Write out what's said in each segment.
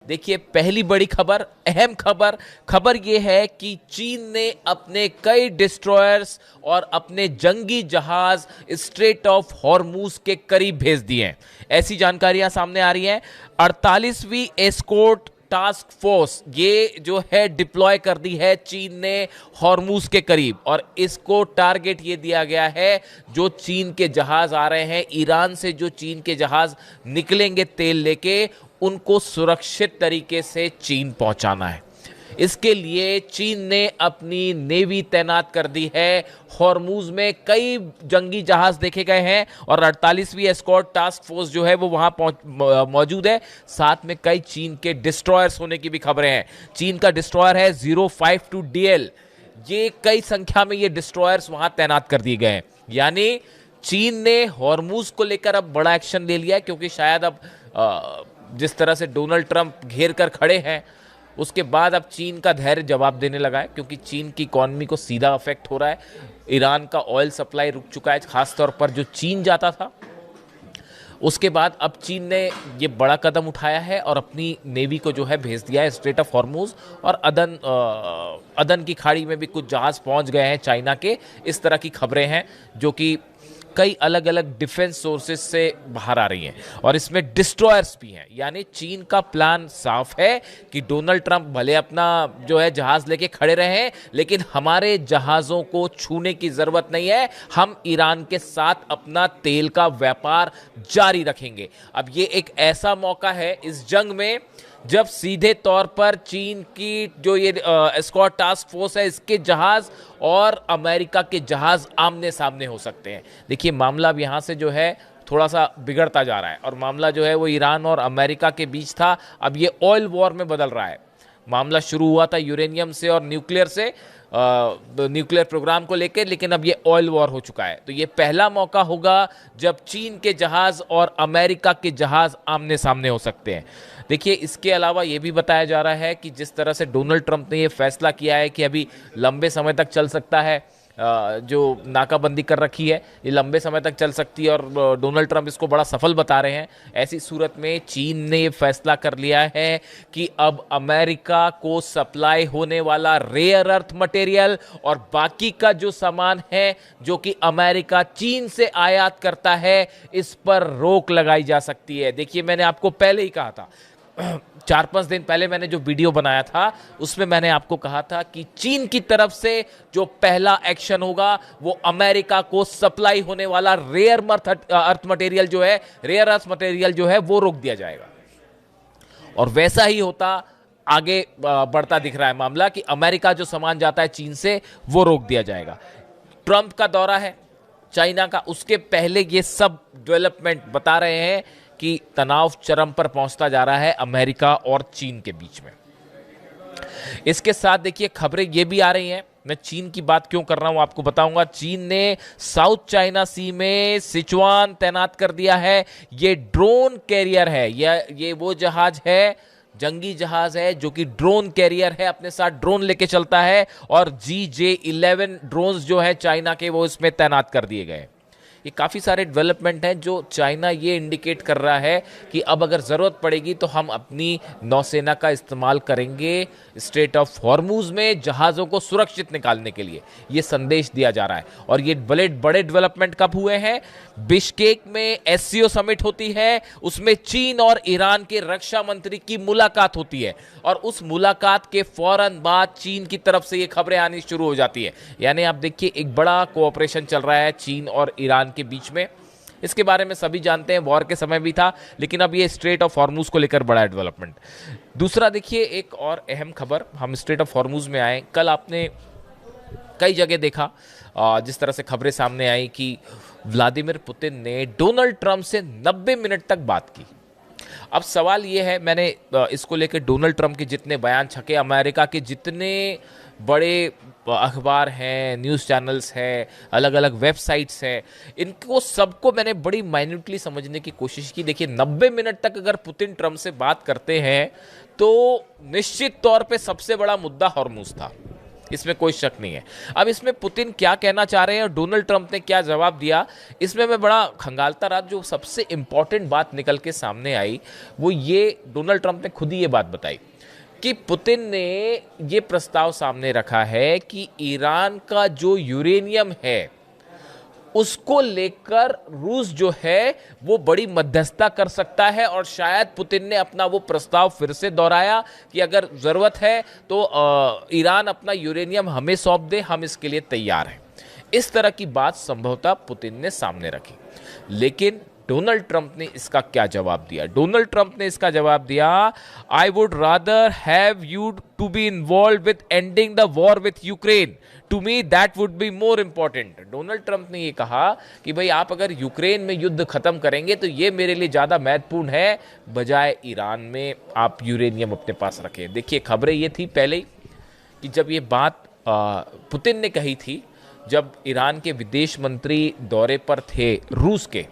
देखिए, पहली बड़ी खबर, अहम खबर, खबर यह है कि चीन ने अपने कई डिस्ट्रॉयर्स और अपने जंगी जहाज स्ट्रेट ऑफ हॉर्मूज के करीब भेज दिए हैं। ऐसी जानकारियां सामने आ रही हैं। 48वीं एस्कॉर्ट टास्क फोर्स ये जो है डिप्लॉय कर दी है चीन ने हॉर्मूज के करीब, और इसको टारगेट ये दिया गया है जो चीन के जहाज आ रहे हैं, ईरान से जो चीन के जहाज निकलेंगे तेल लेके, उनको सुरक्षित तरीके से चीन पहुंचाना है। इसके लिए चीन ने अपनी नेवी तैनात कर दी है। हॉर्मूज में कई जंगी जहाज देखे गए हैं और 48वीं एस्कॉर्ट टास्क फोर्स जो है वो वहां मौजूद है। साथ में कई चीन के डिस्ट्रॉयर्स होने की भी खबरें हैं। चीन का डिस्ट्रॉयर है 052 DL। ये कई संख्या में ये डिस्ट्रॉयर्स वहां तैनात कर दिए गए हैं। यानी चीन ने हॉर्मूज को लेकर अब बड़ा एक्शन ले लिया है, क्योंकि शायद अब जिस तरह से डोनाल्ड ट्रंप घेर कर खड़े हैं, उसके बाद अब चीन का धैर्य जवाब देने लगा है, क्योंकि चीन की इकॉनमी को सीधा अफेक्ट हो रहा है। ईरान का ऑयल सप्लाई रुक चुका है, खासतौर पर जो चीन जाता था। उसके बाद अब चीन ने ये बड़ा कदम उठाया है और अपनी नेवी को जो है भेज दिया है स्ट्रेट ऑफ हॉर्मूज, और अदन की खाड़ी में भी कुछ जहाज पहुंच गए हैं चाइना के। इस तरह की खबरें हैं जो कि कई अलग अलग डिफेंस सोर्सेज से बाहर आ रही हैं, और इसमें डिस्ट्रॉयर्स भी हैं। यानी चीन का प्लान साफ है कि डोनाल्ड ट्रंप भले अपना जो है जहाज लेके खड़े रहे, लेकिन हमारे जहाज़ों को छूने की जरूरत नहीं है। हम ईरान के साथ अपना तेल का व्यापार जारी रखेंगे। अब ये एक ऐसा मौका है इस जंग में जब सीधे तौर पर चीन की जो ये एस्कॉर्ट टास्क फोर्स है, इसके जहाज और अमेरिका के जहाज आमने सामने हो सकते हैं। देखिए, मामला अब यहाँ से जो है थोड़ा सा बिगड़ता जा रहा है, और मामला जो है वो ईरान और अमेरिका के बीच था, अब ये ऑयल वॉर में बदल रहा है। मामला शुरू हुआ था यूरेनियम से और न्यूक्लियर से, न्यूक्लियर प्रोग्राम को लेकर, लेकिन अब ये ऑयल वॉर हो चुका है। तो ये पहला मौका होगा जब चीन के जहाज और अमेरिका के जहाज आमने सामने हो सकते हैं। देखिए, इसके अलावा ये भी बताया जा रहा है कि जिस तरह से डोनाल्ड ट्रंप ने ये फैसला किया है कि अभी लंबे समय तक चल सकता है, जो नाकाबंदी कर रखी है ये लंबे समय तक चल सकती है, और डोनाल्ड ट्रंप इसको बड़ा सफल बता रहे हैं। ऐसी सूरत में चीन ने ये फैसला कर लिया है कि अब अमेरिका को सप्लाई होने वाला रेयर अर्थ मटेरियल और बाकी का जो सामान है जो कि अमेरिका चीन से आयात करता है, इस पर रोक लगाई जा सकती है। देखिए, मैंने आपको पहले ही कहा था, 4-5 दिन पहले मैंने जो वीडियो बनाया था उसमें मैंने आपको कहा था कि चीन की तरफ से जो पहला एक्शन होगा वो अमेरिका को सप्लाई होने वाला रेयर अर्थ मटेरियल जो है, रेयर अर्थ मटेरियल जो है वो रोक दिया जाएगा। और वैसा ही होता आगे बढ़ता दिख रहा है मामला कि अमेरिका जो सामान जाता है चीन से वो रोक दिया जाएगा। ट्रंप का दौरा है चाइना का, उसके पहले ये सब डेवलपमेंट बता रहे हैं कि तनाव चरम पर पहुंचता जा रहा है अमेरिका और चीन के बीच में। इसके साथ देखिए, खबरें ये भी आ रही हैं, मैं चीन की बात क्यों कर रहा हूं आपको बताऊंगा। चीन ने साउथ चाइना सी में सिचुआन तैनात कर दिया है। ये ड्रोन कैरियर है, ये वो जहाज है, जंगी जहाज है जो कि ड्रोन कैरियर है, अपने साथ ड्रोन लेके चलता है, और GJ-11 ड्रोन्स जो है चाइना के वो इसमें तैनात कर दिए गए। ये काफ़ी सारे डेवलपमेंट हैं जो चाइना ये इंडिकेट कर रहा है कि अब अगर ज़रूरत पड़ेगी तो हम अपनी नौसेना का इस्तेमाल करेंगे स्ट्रेट ऑफ हॉर्मूज में जहाज़ों को सुरक्षित निकालने के लिए। ये संदेश दिया जा रहा है। और ये बड़े बड़े डेवलपमेंट कब हुए हैं? बिश्केक में SCO समिट होती है, उसमें चीन और ईरान के रक्षा मंत्री की मुलाकात होती है, और उस मुलाकात के फौरन बाद चीन की तरफ से ये खबरें आनी शुरू हो जाती है। यानी आप देखिए, एक बड़ा कोऑपरेशन चल रहा है चीन और ईरान के बीच में। इसके बारे में सभी जानते हैं, वॉर के समय भी था, लेकिन अब ये स्ट्रेट ऑफ हॉर्मूज को लेकर बड़ा डेवलपमेंट। दूसरा देखिए, एक और अहम खबर, हम स्ट्रेट ऑफ हॉर्मूज में आए। कल आपने कई जगह देखा जिस तरह से खबरें सामने आई कि व्लादिमीर पुतिन ने डोनाल्ड ट्रंप से 90 मिनट तक बात की। अब सवाल ये है, मैंने इसको लेकर डोनाल्ड ट्रंप के जितने बयान छके, अमेरिका के जितने बड़े अखबार हैं, न्यूज़ चैनल्स हैं, अलग अलग वेबसाइट्स हैं, इनको सबको मैंने बड़ी माइन्यूटली समझने की कोशिश की। देखिए, 90 मिनट तक अगर पुतिन ट्रंप से बात करते हैं तो निश्चित तौर पे सबसे बड़ा मुद्दा हॉर्मूज था। इसमें कोई शक नहीं है। अब इसमें पुतिन क्या कहना चाह रहे हैं और डोनाल्ड ट्रंप ने क्या जवाब दिया, इसमें मैं बड़ा खंगालता रहा। जो सबसे इंपॉर्टेंट बात निकल के सामने आई वो ये, डोनाल्ड ट्रंप ने खुद ही ये बात बताई कि पुतिन ने ये प्रस्ताव सामने रखा है कि ईरान का जो यूरेनियम है उसको लेकर रूस जो है वो बड़ी मध्यस्थता कर सकता है, और शायद पुतिन ने अपना वो प्रस्ताव फिर से दोहराया कि अगर जरूरत है तो ईरान अपना यूरेनियम हमें सौंप दे, हम इसके लिए तैयार हैं। इस तरह की बात संभवतः पुतिन ने सामने रखी। लेकिन डोनाल्ड ट्रंप ने इसका क्या जवाब दिया? डोनाल्ड ट्रंप ने इसका जवाब दिया, I would rather have you to be involve with ending the war with Ukraine, to me that would be more important. Donald Trump ने ये कहा कि भाई आप अगर यूक्रेन में युद्ध खत्म करेंगे तो ये मेरे लिए ज्यादा महत्वपूर्ण है, बजाय ईरान में आप यूरेनियम अपने पास रखें। देखिए, खबरें ये थी पहले ही कि जब ये बात पुतिन ने कही थी, जब ईरान के विदेश मंत्री दौरे पर थे रूस के,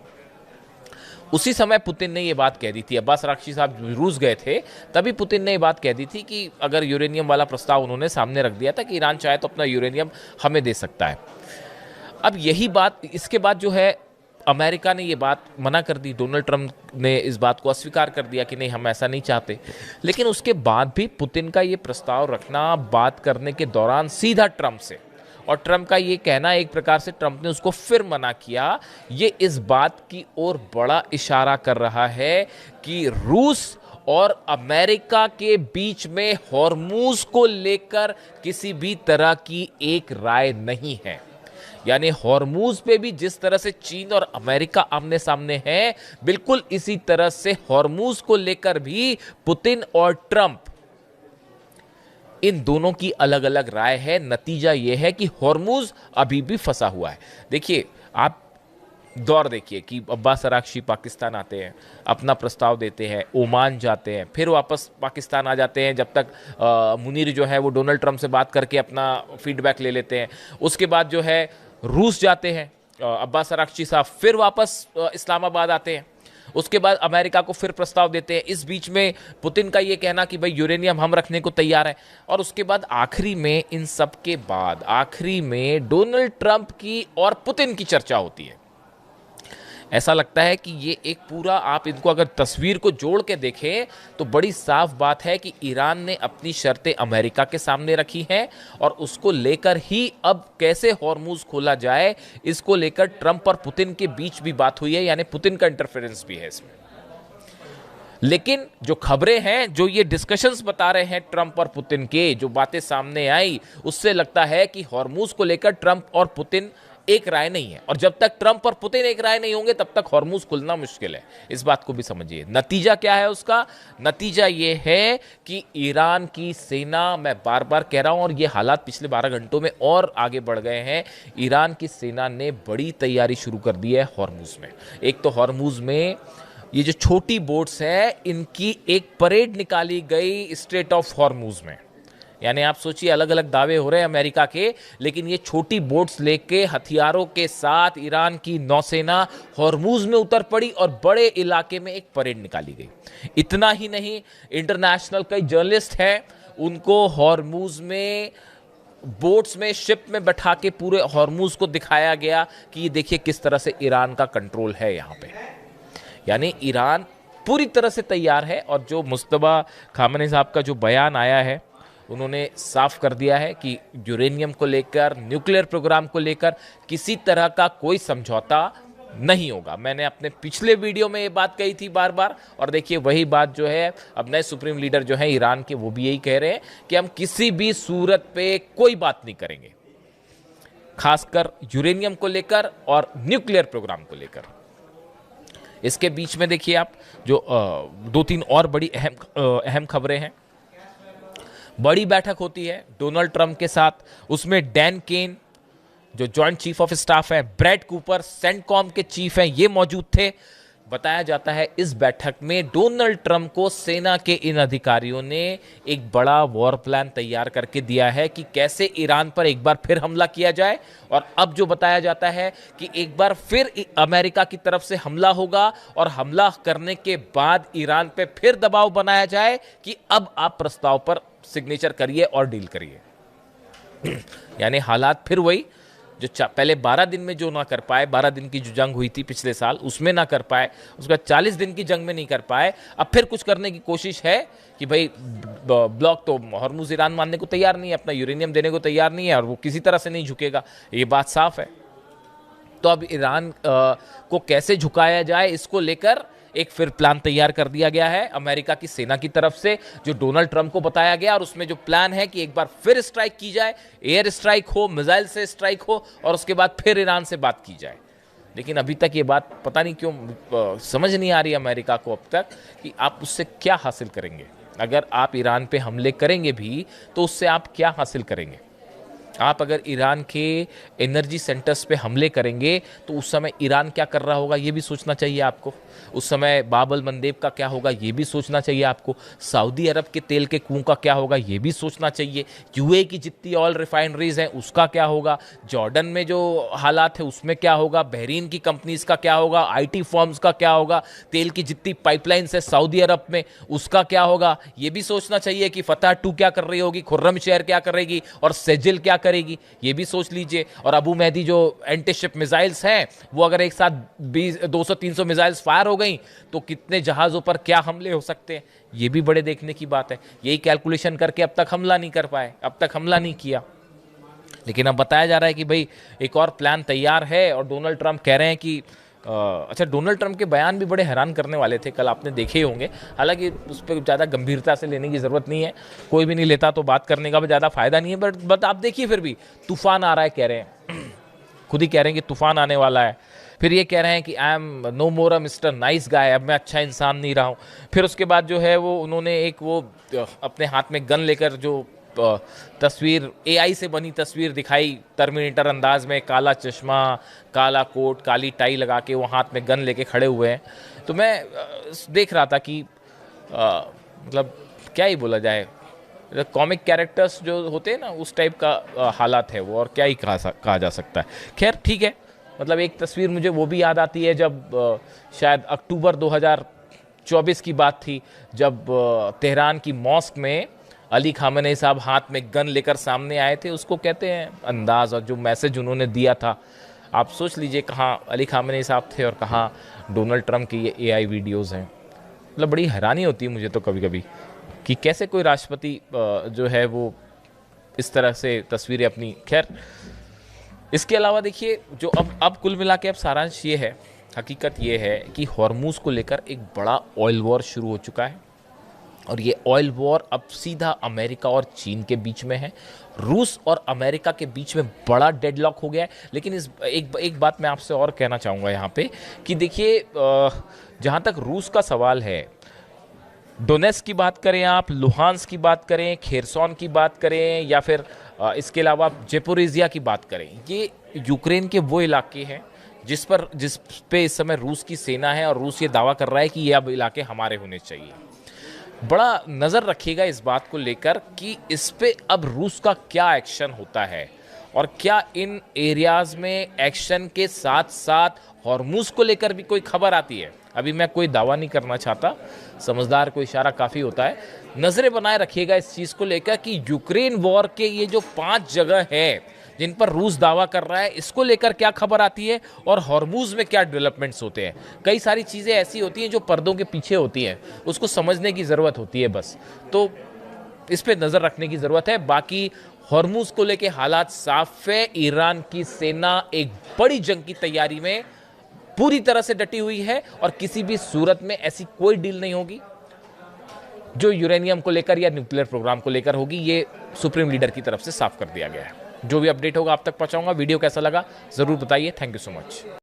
उसी समय पुतिन ने ये बात कह दी थी। अब्बास अराक्ची साहब रूस गए थे, तभी पुतिन ने ये बात कह दी थी कि अगर यूरेनियम वाला प्रस्ताव उन्होंने सामने रख दिया था कि ईरान चाहे तो अपना यूरेनियम हमें दे सकता है। अब यही बात, इसके बाद जो है अमेरिका ने ये बात मना कर दी, डोनाल्ड ट्रंप ने इस बात को अस्वीकार कर दिया कि नहीं, हम ऐसा नहीं चाहते। लेकिन उसके बाद भी पुतिन का ये प्रस्ताव रखना बात करने के दौरान सीधा ट्रंप से, और ट्रंप का ये कहना, एक प्रकार से ट्रंप ने उसको फिर मना किया, ये इस बात की ओर बड़ा इशारा कर रहा है कि रूस और अमेरिका के बीच में हॉर्मूज को लेकर किसी भी तरह की एक राय नहीं है। यानी हॉर्मूज पे भी जिस तरह से चीन और अमेरिका आमने सामने हैं, बिल्कुल इसी तरह से हॉर्मूज को लेकर भी पुतिन और ट्रंप, इन दोनों की अलग अलग राय है। नतीजा यह है कि हॉर्मूज अभी भी फंसा हुआ है। देखिए, आप दौर देखिए कि अब्बास अराक्ची पाकिस्तान आते हैं, अपना प्रस्ताव देते हैं, ओमान जाते हैं, फिर वापस पाकिस्तान आ जाते हैं, जब तक मुनीर जो है वो डोनाल्ड ट्रंप से बात करके अपना फीडबैक ले लेते हैं। उसके बाद जो है रूस जाते हैं अब्बास अराक्ची साहब, फिर वापस इस्लामाबाद आते हैं। उसके बाद अमेरिका को फिर प्रस्ताव देते हैं। इस बीच में पुतिन का ये कहना कि भाई यूरेनियम हम रखने को तैयार है, और उसके बाद आखिरी में, इन सब के बाद आखिरी में डोनाल्ड ट्रंप की और पुतिन की चर्चा होती है। ऐसा लगता है कि ये एक पूरा, आप इनको अगर तस्वीर को जोड़ के देखें तो बड़ी साफ बात है कि ईरान ने अपनी शर्तें अमेरिका के सामने रखी हैं, और उसको लेकर ही अब कैसे हॉर्मूज खोला जाए, इसको लेकर ट्रंप और पुतिन के बीच भी बात हुई है, यानी पुतिन का इंटरफेरेंस भी है इसमें। लेकिन जो खबरें हैं, जो ये डिस्कशंस बता रहे हैं ट्रंप और पुतिन के, जो बातें सामने आई, उससे लगता है कि हॉर्मूज को लेकर ट्रंप और पुतिन एक राय नहीं है, और जब तक ट्रंप और पुतिन एक राय नहीं होंगे तब तक हॉर्मूज खुलना मुश्किल है। इस बात को भी समझिए। नतीजा क्या है उसका? नतीजा ये है कि ईरान की सेना, मैं बार बार कह रहा हूं, और ये हालात पिछले 12 घंटों में और आगे बढ़ गए हैं, ईरान की सेना ने बड़ी तैयारी शुरू कर दी है हॉर्मूज में। एक तो हॉर्मूज में ये जो छोटी बोट्स हैं, इनकी एक परेड निकाली गई स्ट्रेट ऑफ हॉर्मूज में। यानी आप सोचिए, अलग अलग दावे हो रहे हैं अमेरिका के, लेकिन ये छोटी बोट्स लेके हथियारों के साथ ईरान की नौसेना हॉर्मूज में उतर पड़ी और बड़े इलाके में एक परेड निकाली गई। इतना ही नहीं, इंटरनेशनल कई जर्नलिस्ट हैं, उनको हॉर्मूज में बोट्स में, शिप में बैठा के पूरे हॉर्मूज को दिखाया गया कि ये देखिए किस तरह से ईरान का कंट्रोल है यहाँ पे। यानी ईरान पूरी तरह से तैयार है। और जो मुस्तफा खामनेई साहब का जो बयान आया है, उन्होंने साफ कर दिया है कि यूरेनियम को लेकर, न्यूक्लियर प्रोग्राम को लेकर किसी तरह का कोई समझौता नहीं होगा। मैंने अपने पिछले वीडियो में ये बात कही थी बार बार, और देखिए वही बात जो है अब नए सुप्रीम लीडर जो है ईरान के, वो भी यही कह रहे हैं कि हम किसी भी सूरत पे कोई बात नहीं करेंगे, खासकर यूरेनियम को लेकर और न्यूक्लियर प्रोग्राम को लेकर। इसके बीच में देखिए आप, जो 2-3 और बड़ी अहम खबरें हैं। बड़ी बैठक होती है डोनाल्ड ट्रंप के साथ, उसमें डैन केन जो जॉइंट चीफ ऑफ स्टाफ है, ब्रैड कूपर सेंटकॉम के चीफ हैं, ये मौजूद थे। बताया जाता है इस बैठक में डोनाल्ड ट्रंप को सेना के इन अधिकारियों ने एक बड़ा वॉर प्लान तैयार करके दिया है कि कैसे ईरान पर एक बार फिर हमला किया जाए। और अब जो बताया जाता है कि एक बार फिर अमेरिका की तरफ से हमला होगा, और हमला करने के बाद ईरान पे फिर दबाव बनाया जाए कि अब आप प्रस्ताव पर सिग्नेचर करिए और डील करिए। यानी हालात फिर वही जो पहले 12 दिन में जो ना कर पाए, 12 दिन की जो जंग हुई थी पिछले साल उसमें ना कर पाए, उसके बाद 40 दिन की जंग में नहीं कर पाए, अब फिर कुछ करने की कोशिश है कि भाई ब्लॉक तो हॉर्मुज ईरान मानने को तैयार नहीं है, अपना यूरेनियम देने को तैयार नहीं है और वो किसी तरह से नहीं झुकेगा, ये बात साफ है। तो अब ईरान को कैसे झुकाया जाए इसको लेकर एक फिर प्लान तैयार कर दिया गया है अमेरिका की सेना की तरफ से, जो डोनाल्ड ट्रंप को बताया गया, और उसमें जो प्लान है कि एक बार फिर स्ट्राइक की जाए, एयर स्ट्राइक हो, मिसाइल से स्ट्राइक हो, और उसके बाद फिर ईरान से बात की जाए। लेकिन अभी तक ये बात पता नहीं क्यों समझ नहीं आ रही अमेरिका को अब तक कि आप उससे क्या हासिल करेंगे। अगर आप ईरान पे हमले करेंगे भी तो उससे आप क्या हासिल करेंगे। आप अगर ईरान के एनर्जी सेंटर्स पे हमले करेंगे तो उस समय ईरान क्या कर रहा होगा ये भी सोचना चाहिए आपको। उस समय बाब अल मंदेब का क्या होगा ये भी सोचना चाहिए आपको। सऊदी अरब के तेल के कुओं का क्या होगा ये भी सोचना चाहिए। यूएई की जितनी ऑयल रिफाइनरीज हैं उसका क्या होगा। जॉर्डन में जो हालात है उसमें क्या होगा। बहरीन की कंपनीज का क्या होगा। आईटी फर्म्स का क्या होगा। तेल की जितनी पाइपलाइंस है सऊदी अरब में उसका क्या होगा ये भी सोचना चाहिए कि फतह 2 क्या कर रही होगी, खुर्रम शहर क्या करेगी और सेजिल क्या करेगी ये भी सोच लीजिए। और अबू मेहदी जो एंटी शिप मिसाइल्स हैं वो अगर एक साथ 200-300 मिसाइल्स फायर हो गई तो कितने जहाज़ों पर क्या हमले हो सकते हैं ये भी बड़े देखने की बात है। यही कैलकुलेशन करके अब तक हमला नहीं कर पाए, अब तक हमला नहीं किया। लेकिन अब बताया जा रहा है कि भाई एक और प्लान तैयार है और डोनाल्ड ट्रंप कह रहे हैं कि अच्छा, डोनाल्ड ट्रंप के बयान भी बड़े हैरान करने वाले थे, कल आपने देखे ही होंगे। हालांकि उस पर ज़्यादा गंभीरता से लेने की ज़रूरत नहीं है, कोई भी नहीं लेता तो बात करने का भी ज़्यादा फायदा नहीं है। बट आप देखिए फिर भी तूफान आ रहा है कह रहे हैं, खुद ही कह रहे हैं कि तूफान आने वाला है। फिर ये कह रहे हैं कि I am no more a mister nice guy, अब मैं अच्छा इंसान नहीं रहा हूँ। फिर उसके बाद जो है वो उन्होंने एक वो अपने हाथ में गन लेकर जो तस्वीर एआई से बनी तस्वीर दिखाई टर्मिनेटर अंदाज में, काला चश्मा, काला कोट, काली टाई लगा के वो हाथ में गन लेके खड़े हुए हैं। तो मैं देख रहा था कि मतलब क्या ही बोला जाए, कॉमिक कैरेक्टर्स जो होते हैं ना उस टाइप का हालात है वो, और क्या ही कहा जा सकता है। खैर ठीक है, मतलब एक तस्वीर मुझे वो भी याद आती है जब शायद अक्टूबर 2024 की बात थी, जब तेहरान की मॉस्क में अली खामेनी साहब हाथ में गन लेकर सामने आए थे। उसको कहते हैं अंदाज, और जो मैसेज उन्होंने दिया था आप सोच लीजिए कहाँ अली खामेनी साहब थे और कहाँ डोनाल्ड ट्रंप की ये एआई वीडियोस हैं। मतलब बड़ी हैरानी होती है मुझे तो कभी कभी कि कैसे कोई राष्ट्रपति जो है वो इस तरह से तस्वीरें अपनी। खैर इसके अलावा देखिए जो अब कुल मिला के अब सारांश ये है, हकीकत ये है कि हॉर्मूज को लेकर एक बड़ा ऑयल वॉर शुरू हो चुका है, और ये ऑयल वॉर अब सीधा अमेरिका और चीन के बीच में है। रूस और अमेरिका के बीच में बड़ा डेडलॉक हो गया है। लेकिन इस एक बात मैं आपसे और कहना चाहूँगा यहाँ पे कि देखिए जहाँ तक रूस का सवाल है, डोनेट्स्क की बात करें आप, लुहांस्क की बात करें, खेरसॉन की बात करें, या फिर इसके अलावा जेपोरिजिया की बात करें, ये यूक्रेन के वो इलाके हैं जिस पे इस समय रूस की सेना है, और रूस ये दावा कर रहा है कि ये अब इलाके हमारे होने चाहिए। बड़ा नज़र रखिएगा इस बात को लेकर कि इस पे अब रूस का क्या एक्शन होता है, और क्या इन एरियाज़ में एक्शन के साथ साथ हॉर्मूज को लेकर भी कोई खबर आती है। अभी मैं कोई दावा नहीं करना चाहता, समझदार को इशारा काफ़ी होता है। नज़रें बनाए रखिएगा इस चीज़ को लेकर कि यूक्रेन वॉर के ये जो 5 जगह है जिन पर रूस दावा कर रहा है, इसको लेकर क्या खबर आती है और हॉर्मूज में क्या डेवलपमेंट्स होते हैं। कई सारी चीज़ें ऐसी होती हैं जो पर्दों के पीछे होती हैं, उसको समझने की ज़रूरत होती है बस। तो इस पे नज़र रखने की ज़रूरत है। बाकी हॉर्मूज को लेके हालात साफ है। ईरान की सेना एक बड़ी जंग की तैयारी में पूरी तरह से डटी हुई है, और किसी भी सूरत में ऐसी कोई डील नहीं होगी जो यूरेनियम को लेकर या न्यूक्लियर प्रोग्राम को लेकर होगी। ये सुप्रीम लीडर की तरफ से साफ कर दिया गया है। जो भी अपडेट होगा आप तक पहुंचाऊंगा। वीडियो कैसा लगा ज़रूर बताइए। Thank you so much.